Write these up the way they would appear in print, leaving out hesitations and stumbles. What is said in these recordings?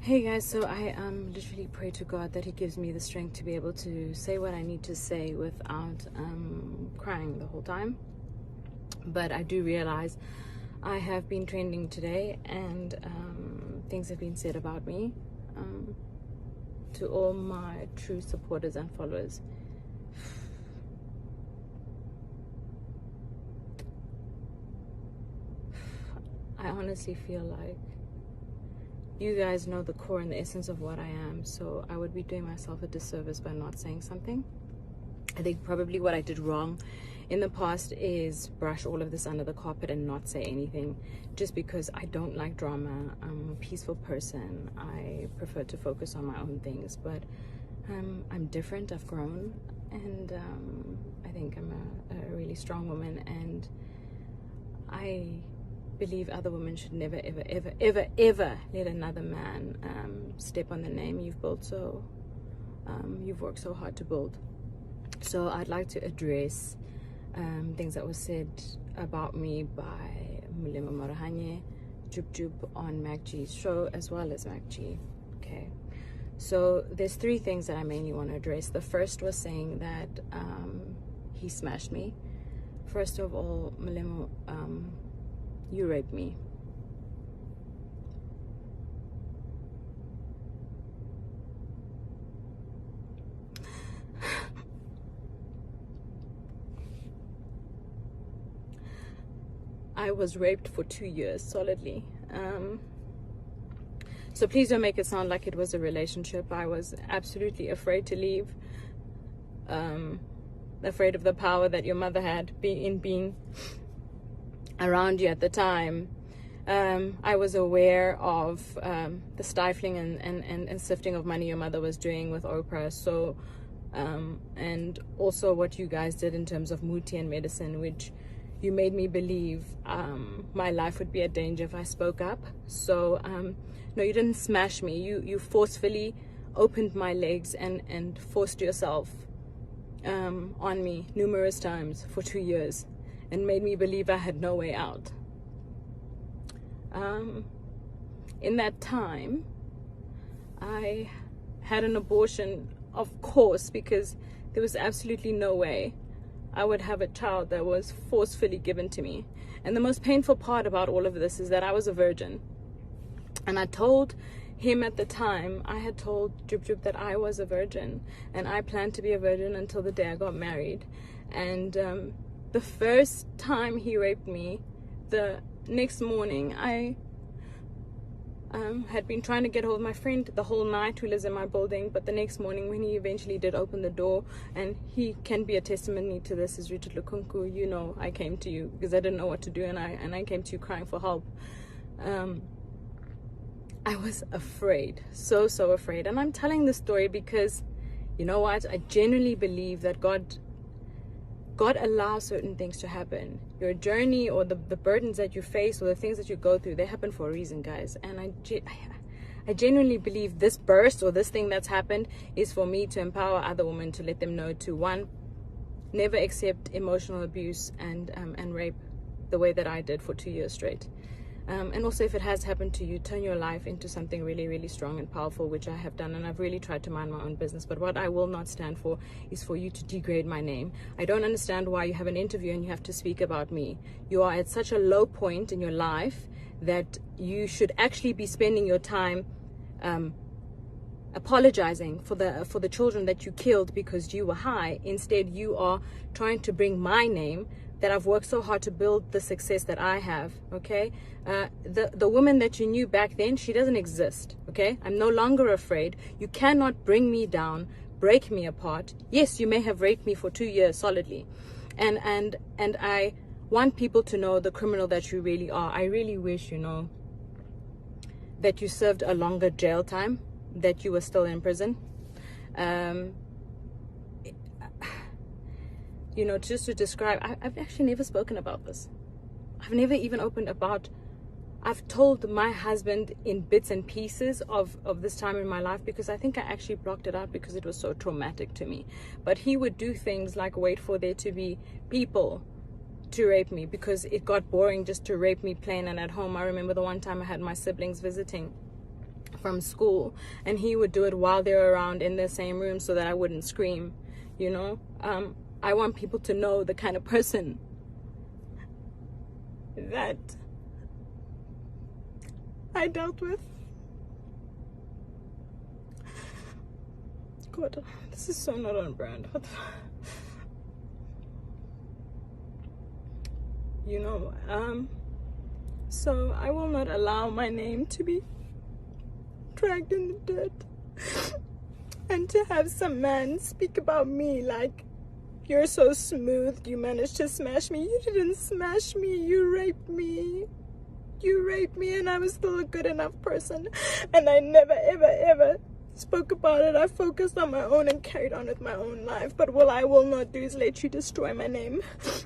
Hey guys, so I literally pray to God that He gives me the strength to be able to say what I need to say without crying the whole time. But I do realize I have been trending today, and things have been said about me to all my true supporters and followers. I honestly feel like you guys know the core and the essence of what I am, so I would be doing myself a disservice by not saying something. I think probably what I did wrong in the past is brush all of this under the carpet and not say anything, just because I don't like drama. I'm a peaceful person. I prefer to focus on my own things, but I'm different. I've grown, and I think I'm a really strong woman, and I believe other women should never ever let another man step on the name you've built, so you've worked so hard to build. So I'd like to address things that were said about me by Mulema Marahanye Jub on macg's show, as well as macg. Okay, so there's three things that I mainly want to address. The first was saying that he smashed me. First of all, Mulema, you raped me. I was raped for 2 years solidly. So please don't make it sound like it was a relationship. I was absolutely afraid to leave. Afraid of the power that your mother had in being around you at the time. I was aware of the stifling and sifting of money your mother was doing with Oprah. So and also what you guys did in terms of muti and medicine, which you made me believe my life would be at danger if I spoke up. So no, you didn't smash me. You forcefully opened my legs and forced yourself on me numerous times for 2 years, and made me believe I had no way out. In that time, I had an abortion, of course, because there was absolutely no way I would have a child that was forcefully given to me. And the most painful part about all of this is that I was a virgin. And I told him at the time, I had told Jub that I was a virgin, and I planned to be a virgin until the day I got married. And the first time he raped me, the next morning, I had been trying to get hold of my friend the whole night who lives in my building, but the next morning when he eventually did open the door, and he can be a testimony to this, is Richard Lukunku, you know, I came to you because I didn't know what to do, and I came to you crying for help. I was afraid, so afraid. And I'm telling this story because, you know what, I genuinely believe that God allows certain things to happen. Your journey or the burdens that you face or the things that you go through, they happen for a reason, guys. And I genuinely believe this burst or this thing that's happened is for me to empower other women, to let them know to, one, never accept emotional abuse and rape the way that I did for 2 years straight. And also, if it has happened to you, turn your life into something really, really strong and powerful, which I have done. And I've really tried to mind my own business. But what I will not stand for is for you to degrade my name. I don't understand why you have an interview and you have to speak about me. You are at such a low point in your life that you should actually be spending your time apologizing for the children that you killed because you were high. Instead, you are trying to bring my name, that I've worked so hard to build the success that I have, okay? The woman that you knew back then, she doesn't exist, okay? I'm no longer afraid. You cannot bring me down, break me apart. Yes, you may have raped me for 2 years solidly. And I want people to know the criminal that you really are. I really wish, you know, that you served a longer jail time, that you were still in prison. You know, just to describe, I've actually never spoken about this. I've never even opened about, I've told my husband in bits and pieces of this time in my life, because I think I actually blocked it out because it was so traumatic to me. But he would do things like wait for there to be people to rape me, because it got boring just to rape me plain and at home. I remember the one time I had my siblings visiting, from school, and he would do it while they were around in the same room so that I wouldn't scream, you know. I want people to know the kind of person that I dealt with. God, this is so not on brand. You know, so I will not allow my name to be dragged in the dirt, and to have some man speak about me like, you're so smooth, you managed to smash me. You didn't smash me, you raped me. You raped me, and I was still a good enough person, and I never ever spoke about it. I focused on my own and carried on with my own life. But what I will not do is let you destroy my name.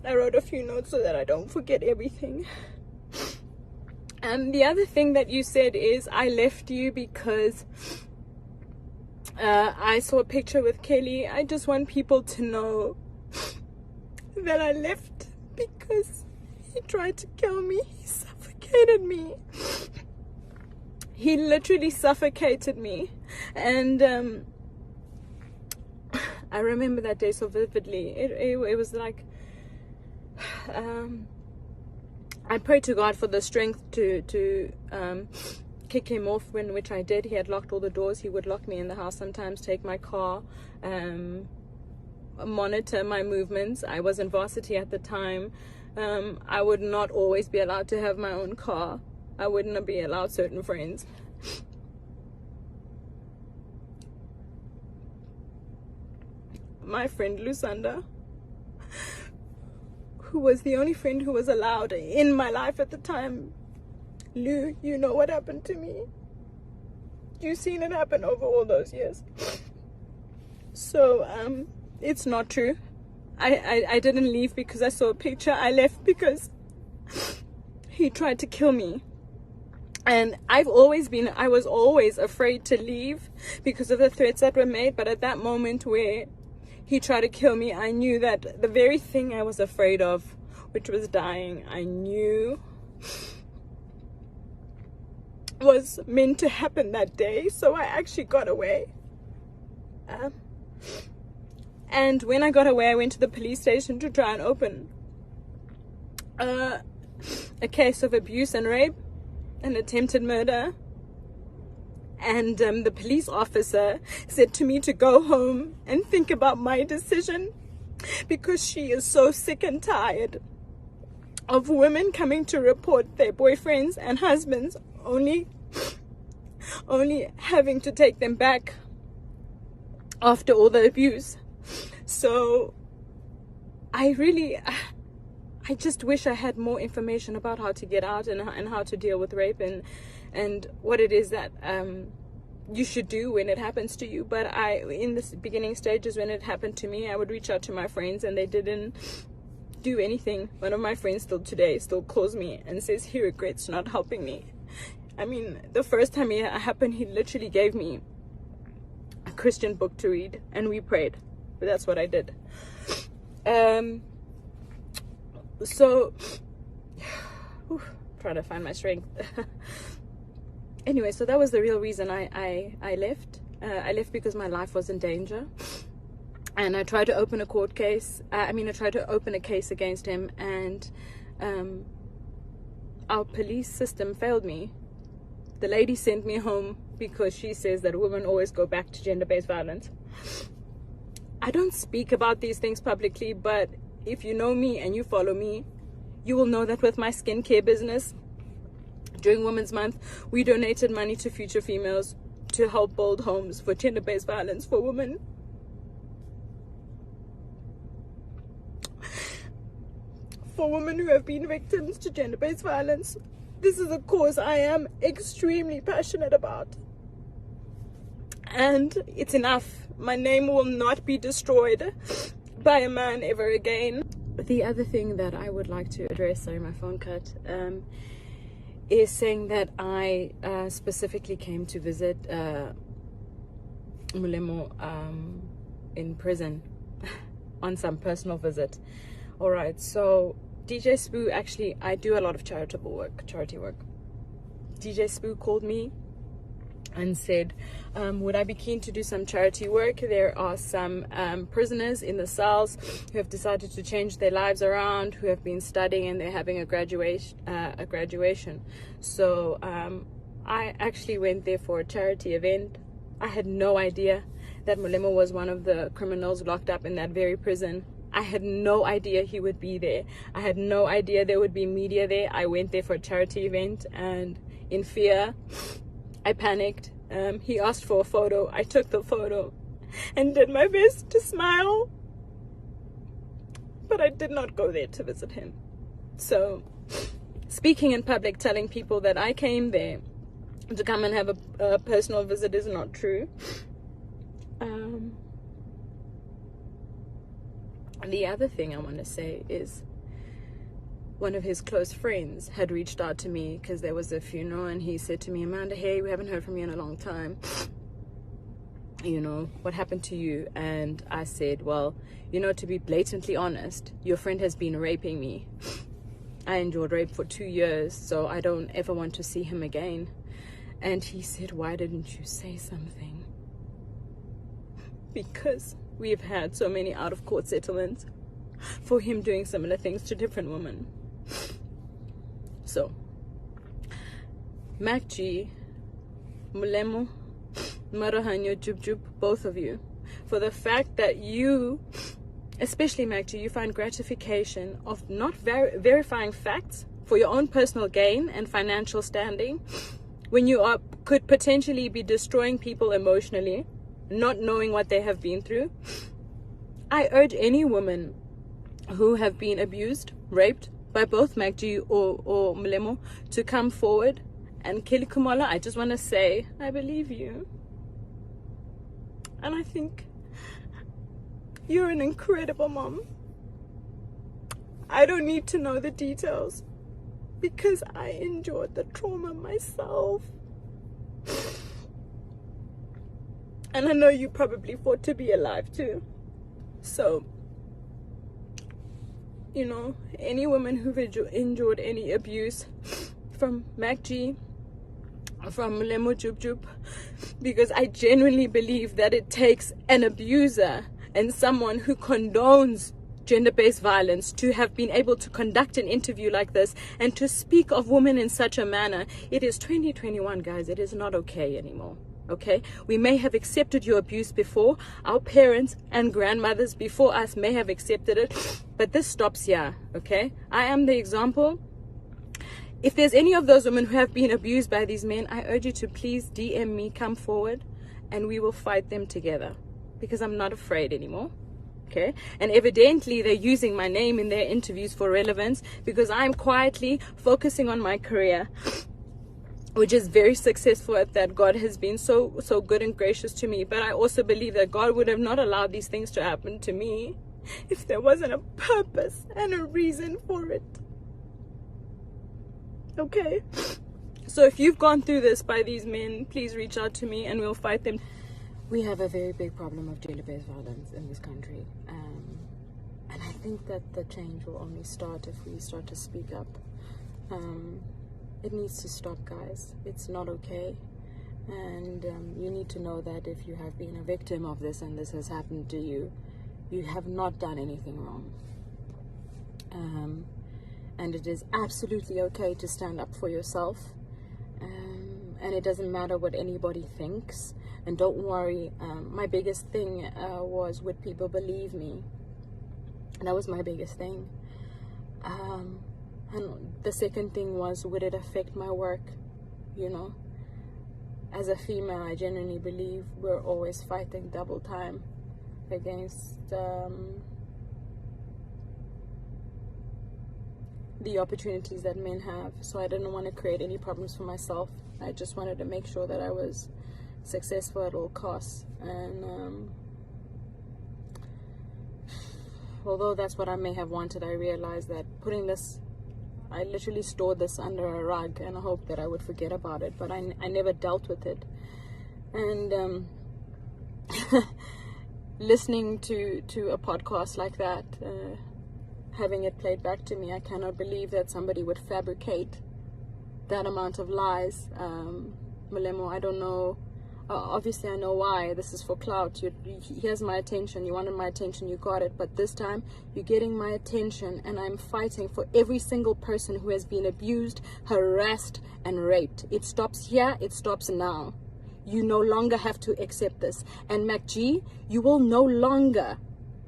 I wrote a few notes so that I don't forget everything. And the other thing that you said is, I left you because I saw a picture with Kelly. I just want people to know that I left because he tried to kill me. He suffocated me. He literally suffocated me. And I remember that day so vividly. It was like, I prayed to God for the strength to kick him off, which I did. He had locked all the doors. He would lock me in the house sometimes, take my car, monitor my movements. I was in varsity at the time. I would not always be allowed to have my own car. I would not be allowed certain friends. My friend Lusanda, who was the only friend who was allowed in my life at the time. Lou, you know what happened to me. You've seen it happen over all those years. So, it's not true. I didn't leave because I saw a picture. I left because he tried to kill me. And I was always afraid to leave because of the threats that were made. But at that moment where he tried to kill me, I knew that the very thing I was afraid of, which was dying, I knew was meant to happen that day. So I actually got away. And when I got away, I went to the police station to try and open a case of abuse and rape and attempted murder. And the police officer said to me to go home and think about my decision, because she is so sick and tired of women coming to report their boyfriends and husbands only having to take them back after all the abuse. So I just wish I had more information about how to get out and how to deal with rape and what it is that you should do when it happens to you. But in the beginning stages when it happened to me, I would reach out to my friends and they didn't do anything. One of my friends still today calls me and says he regrets not helping me. I mean, the first time it happened, he literally gave me a Christian book to read and we prayed. But that's what I did. So trying to find my strength. Anyway, so that was the real reason I left. I left because my life was in danger, and I tried to open a court case. I tried to open a case against him, and our police system failed me. The lady sent me home because she says that women always go back to gender-based violence. I don't speak about these things publicly, but if you know me and you follow me, you will know that with my skincare business, during Women's Month, we donated money to Future Females to help build homes for gender-based violence for women. For women who have been victims to gender-based violence. This is a cause I am extremely passionate about. And it's enough. My name will not be destroyed by a man ever again. The other thing that I would like to address, sorry, my phone cut, is saying that I specifically came to visit Mulemo in prison on some personal visit. All right, so DJ Spoo, actually, I do a lot of charity work. DJ Spoo called me and said, would I be keen to do some charity work? There are some prisoners in the cells who have decided to change their lives around, who have been studying, and they're having a graduation. So I actually went there for a charity event. I had no idea that Molemo was one of the criminals locked up in that very prison. I had no idea he would be there. I had no idea there would be media there. I went there for a charity event, and in fear, I panicked. He asked for a photo. I took the photo and did my best to smile. But I did not go there to visit him. So, speaking in public, telling people that I came there to come and have a personal visit is not true. The other thing I want to say is, one of his close friends had reached out to me because there was a funeral, and he said to me, Amanda, hey, we haven't heard from you in a long time. You know, what happened to you? And I said, well, you know, to be blatantly honest, your friend has been raping me. I endured rape for 2 years, so I don't ever want to see him again. And he said, why didn't you say something? Because we've had so many out-of-court settlements for him doing similar things to different women. So, macg, Molemo, Marohanyo, Jub, both of you, for the fact that you, especially macg, you find gratification of not verifying facts for your own personal gain and financial standing, when you could potentially be destroying people emotionally, not knowing what they have been through. I urge any woman who have been abused, raped by both macg or Molemo to come forward. And Kilikumala, I just want to say, I believe you. And I think you're an incredible mom. I don't need to know the details because I endured the trauma myself. And I know you probably fought to be alive too. So, you know, any woman who've endured any abuse from macg, from Molemo Jub, because I genuinely believe that it takes an abuser and someone who condones gender-based violence to have been able to conduct an interview like this and to speak of women in such a manner. It is 2021, guys. It is not okay anymore. Okay, we may have accepted your abuse before. Our parents and grandmothers before us may have accepted it, but this stops here. Okay, I am the example. If there's any of those women who have been abused by these men, I urge you to please DM me, come forward, and we will fight them together, because I'm not afraid anymore. Okay, and evidently they're using my name in their interviews for relevance, because I'm quietly focusing on my career, which is very successful at that. God has been so good and gracious to me, but I also believe that God would have not allowed these things to happen to me if there wasn't a purpose and a reason for it. Okay, so if you've gone through this by these men, please reach out to me and we'll fight them. We have a very big problem of gender-based violence in this country, and I think that the change will only start if we start to speak up. It needs to stop, guys. It's not okay. And you need to know that if you have been a victim of this and this has happened to you, you have not done anything wrong. And it is absolutely okay to stand up for yourself. And it doesn't matter what anybody thinks. And don't worry, my biggest thing was, would people believe me? And that was my biggest thing. And the second thing was, would it affect my work? You know, as a female, I genuinely believe we're always fighting double time against the opportunities that men have. So I didn't want to create any problems for myself. I just wanted to make sure that I was successful at all costs. And although that's what I may have wanted, I realized that putting this, I literally stored this under a rug and I hoped that I would forget about it, but I never dealt with it. And listening to a podcast like that, having it played back to me, I cannot believe that somebody would fabricate that amount of lies. Molemo, I don't know Obviously I know why. This is for clout. Here's my attention. You wanted my attention, you got it. But this time you're getting my attention, and I'm fighting for every single person who has been abused, harassed, and raped. It stops here. It stops now. You no longer have to accept this. And macg, you will no longer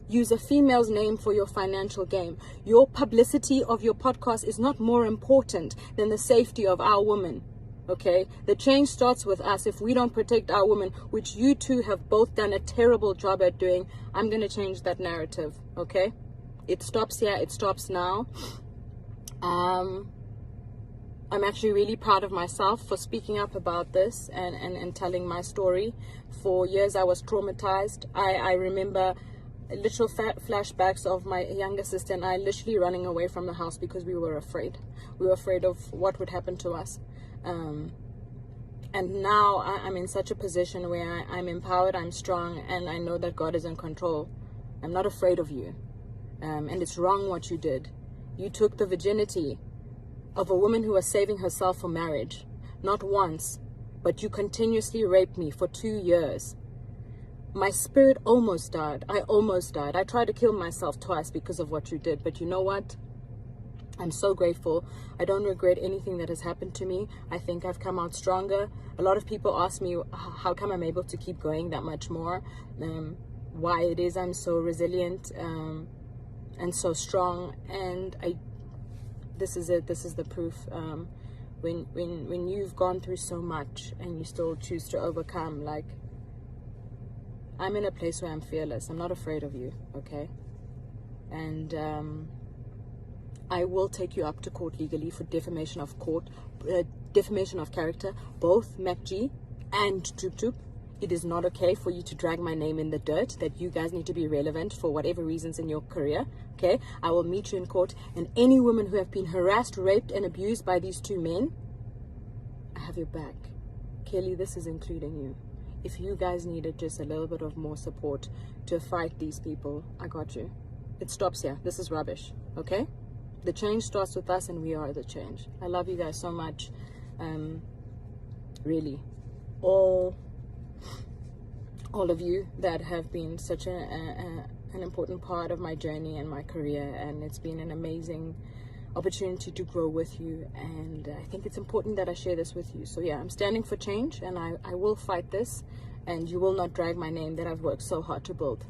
use a female's name for your financial game. Your publicity of your podcast is not more important than the safety of our women. Okay, the change starts with us. If we don't protect our women, which you two have both done a terrible job at doing, I'm going to change that narrative. Okay, it stops here. It stops now. I'm actually really proud of myself for speaking up about this and telling my story. For years I was traumatized. I remember literal flashbacks of my younger sister and I literally running away from the house because we were afraid. We were afraid of what would happen to us. And now I'm in such a position where I'm empowered, I'm strong, and I know that God is in control. I'm not afraid of you. And it's wrong what you did. You took the virginity of a woman who was saving herself for marriage. Not once, but you continuously raped me for 2 years. My spirit almost died. I almost died. I tried to kill myself twice because of what you did. But you know what? I'm so grateful. I don't regret anything that has happened to me. I think I've come out stronger. A lot of people ask me how come I'm able to keep going that much more, why it is I'm so resilient and so strong. And this is it. This is the proof. When you've gone through so much and you still choose to overcome, like, I'm in a place where I'm fearless. I'm not afraid of you, okay? And I will take you up to court legally for defamation of character, both macg and Toop. It is not okay for you to drag my name in the dirt, that you guys need to be relevant for whatever reasons in your career, okay? I will meet you in court, and any women who have been harassed, raped, and abused by these two men, I have your back. Kelly, this is including you. If you guys needed just a little bit of more support to fight these people, I got you. It stops here. This is rubbish, okay? The change starts with us, and we are the change. I love you guys so much. Really. All of you that have been such an important part of my journey and my career, and it's been an amazing opportunity to grow with you, and I think it's important that I share this with you. So yeah, I'm standing for change, and I will fight this, and you will not drag my name that I've worked so hard to build.